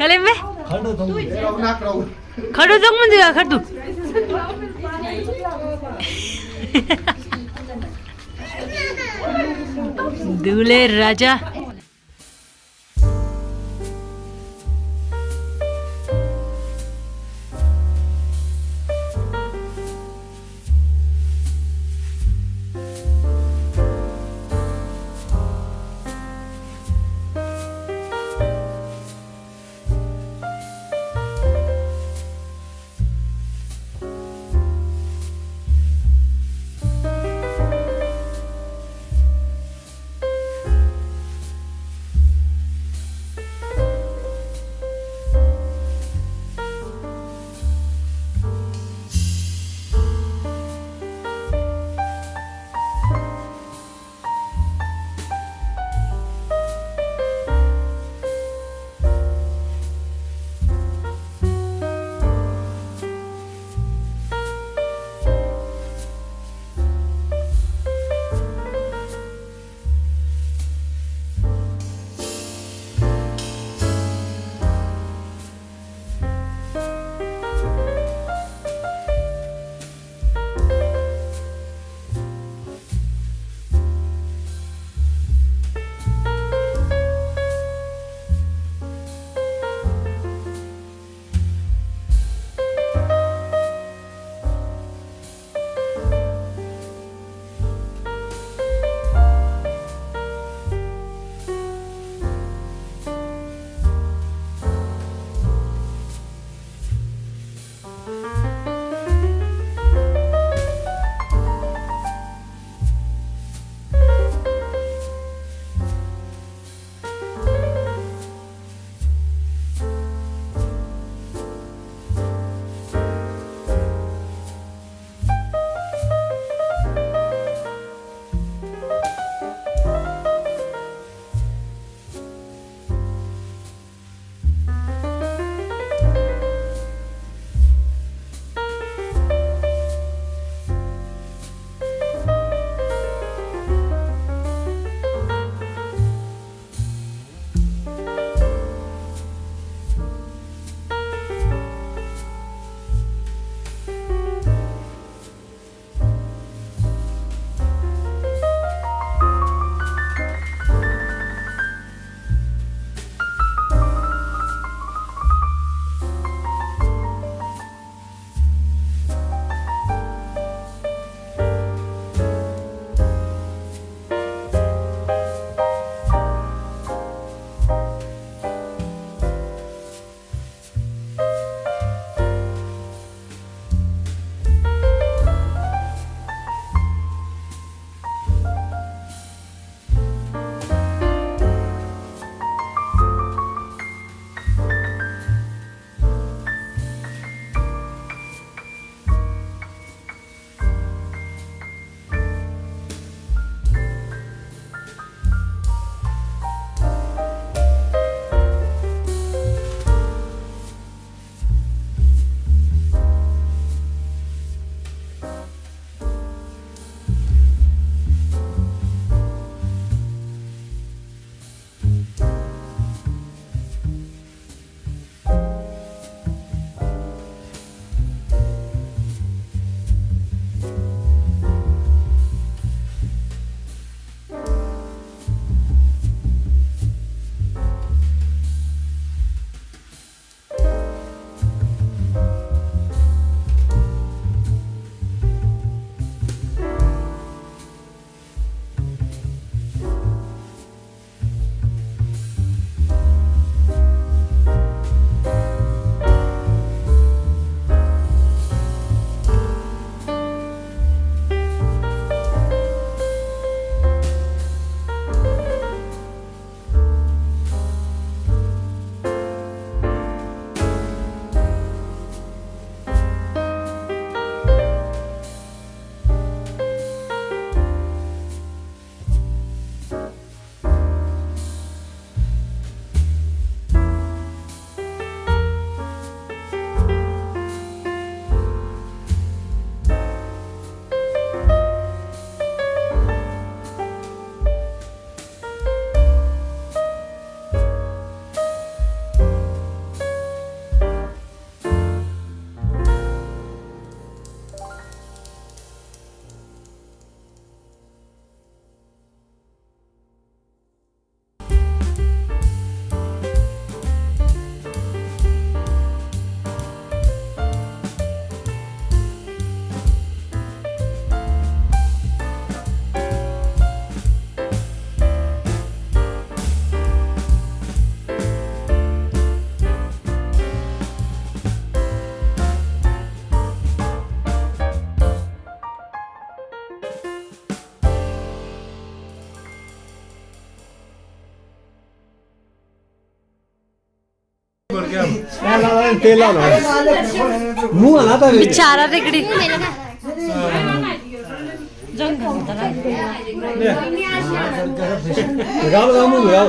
Kalembe? Nak raw. Khadu jong mun diga khadu. Dule raja. तेल लावलं मुंह आला आता बिचारा तिकडी गाव गाव मुंह गाव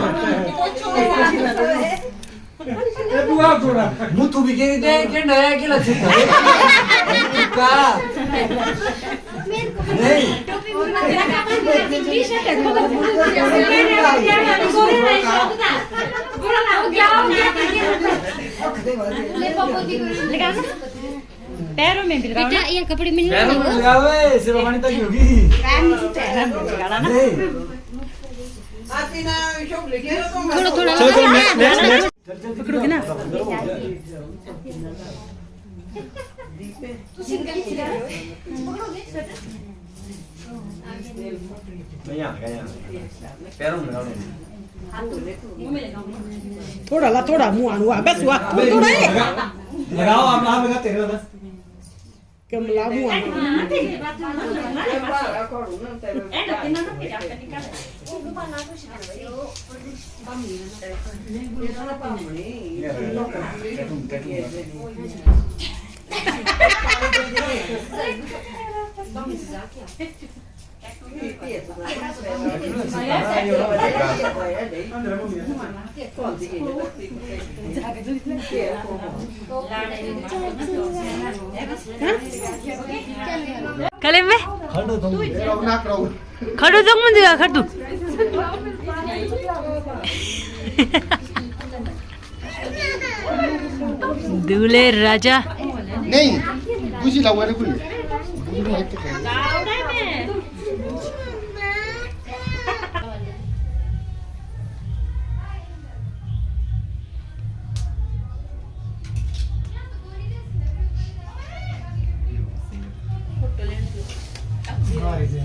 मुंह तू भी के दे के नया केला का नहीं पैरों में भी बेटा ये कपड़े में नहीं पैरों में लगावे सिर्फ पानी तक होगी थोड़ा थोड़ा चल चल नेक्स्ट पकड़ोगे ना थोड़ा ला थोड़ा मुंह अनुआ बस हुआ थोड़ा ही लगाओ आप लगा तेरे वाला कम ला मुंह कले में खड़ो तुम ना करो खड़ो तो मुझे खड़ तू दूल्हे राजा नहीं कुछ लावा रे कुछ